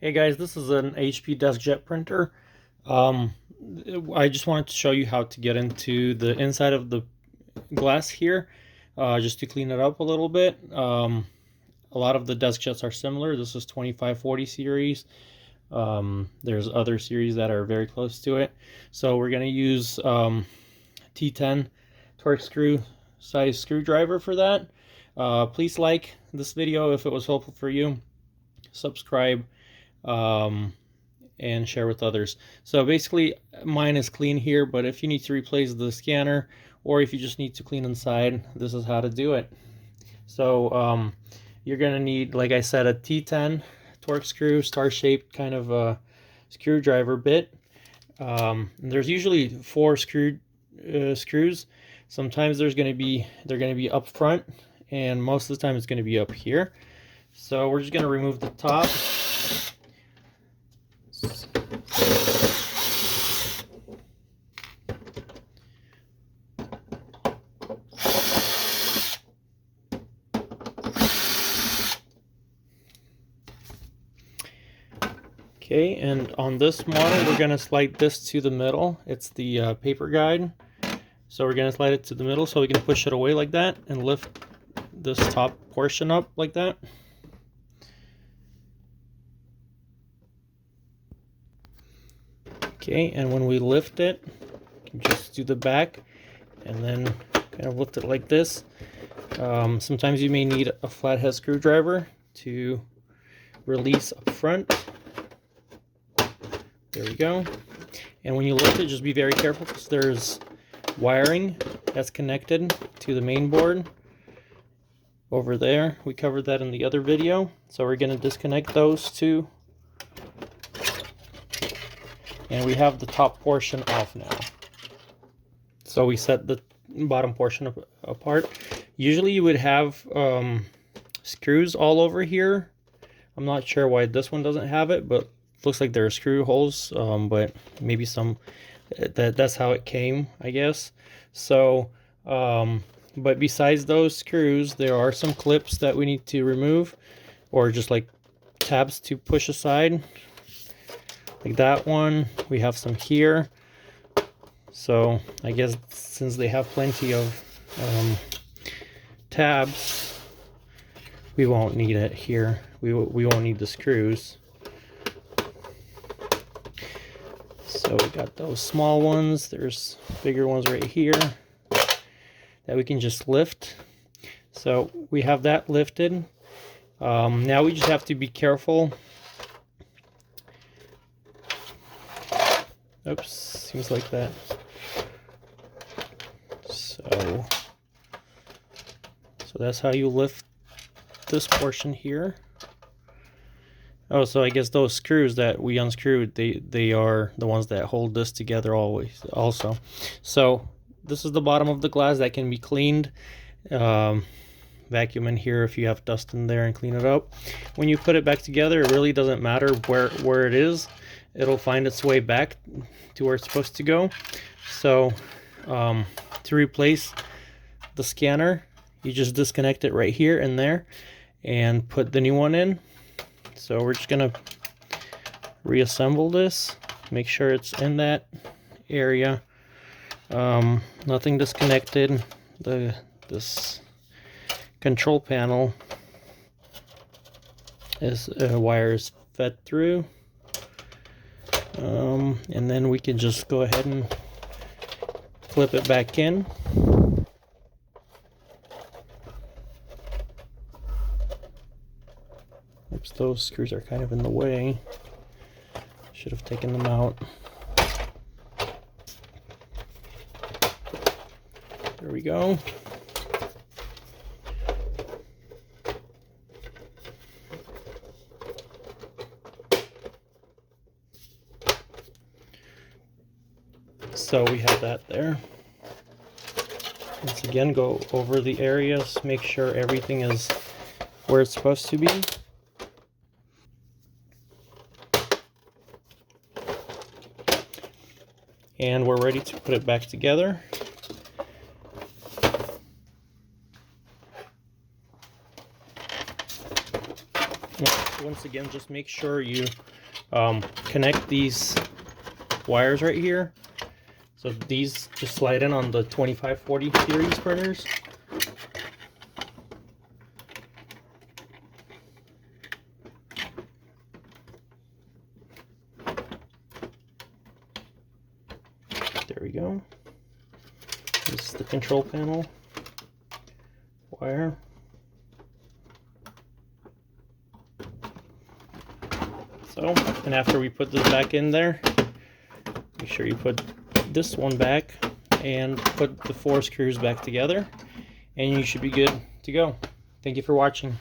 Hey guys, this is an HP Deskjet printer. Um, I just wanted to show you how to get into the inside of the glass here, just to clean it up a little bit. A lot of the Deskjets are similar. This is 2540 series. There's other series that are very close to it. So we're going to use T10 Torx Screw size screwdriver for that. Please like this video if it was helpful for you. Subscribe. And share with others. So basically mine is clean here, but if you need to replace the scanner or if you just need to clean inside, this is how to do it. So you're gonna need, like I said, a T10 Torx screw, star-shaped kind of a screwdriver bit. There's usually 4 screws. Sometimes they're gonna be up front, and most of the time it's gonna be up here. So we're just gonna remove the top. Okay, and on this model, we're going to slide this to the middle. It's the paper guide. So we're going to slide it to the middle so we can push it away like that and lift this top portion up like that. Okay, and when we lift it, just do the back and then kind of lift it like this. Sometimes you may need a flathead screwdriver to release up front. There we go. And when you lift it, just be very careful because there's wiring that's connected to the main board over there. We covered that in the other video. So we're going to disconnect those two. And we have the top portion off now. So we set the bottom portion apart. Usually you would have screws all over here. I'm not sure why this one doesn't have it, but looks like there are screw holes, but maybe that's how it came, I guess. So but besides those screws, there are some clips that we need to remove, or just like tabs to push aside, like that one. We have some here, so I guess since they have plenty of tabs, we won't need it here. We won't need the screws. So we got those small ones. There's bigger ones right here that we can just lift. So we have that lifted. Now we just have to be careful. Oops, seems like that. So that's how you lift this portion here. Oh, so I guess those screws that we unscrewed, they are the ones that hold this together always also. So this is the bottom of the glass that can be cleaned. Vacuum in here if you have dust in there and clean it up. When you put it back together, it really doesn't matter where it is. It'll find its way back to where it's supposed to go. So to replace the scanner, you just disconnect it right here and there and put the new one in. So we're just gonna reassemble this, make sure it's in that area. Nothing disconnected. This control panel is wires fed through, and then we can just go ahead and clip it back in. Oops, those screws are kind of in the way. Should have taken them out. There we go. So we have that there. Once again, go over the areas, make sure everything is where it's supposed to be. And we're ready to put it back together. once again, just make sure you connect these wires right here. So these just slide in on the 2540 series printers. There we go. This is the control panel wire. So, and after we put this back in there, make sure you put this one back and put the 4 screws back together, and you should be good to go. Thank you for watching.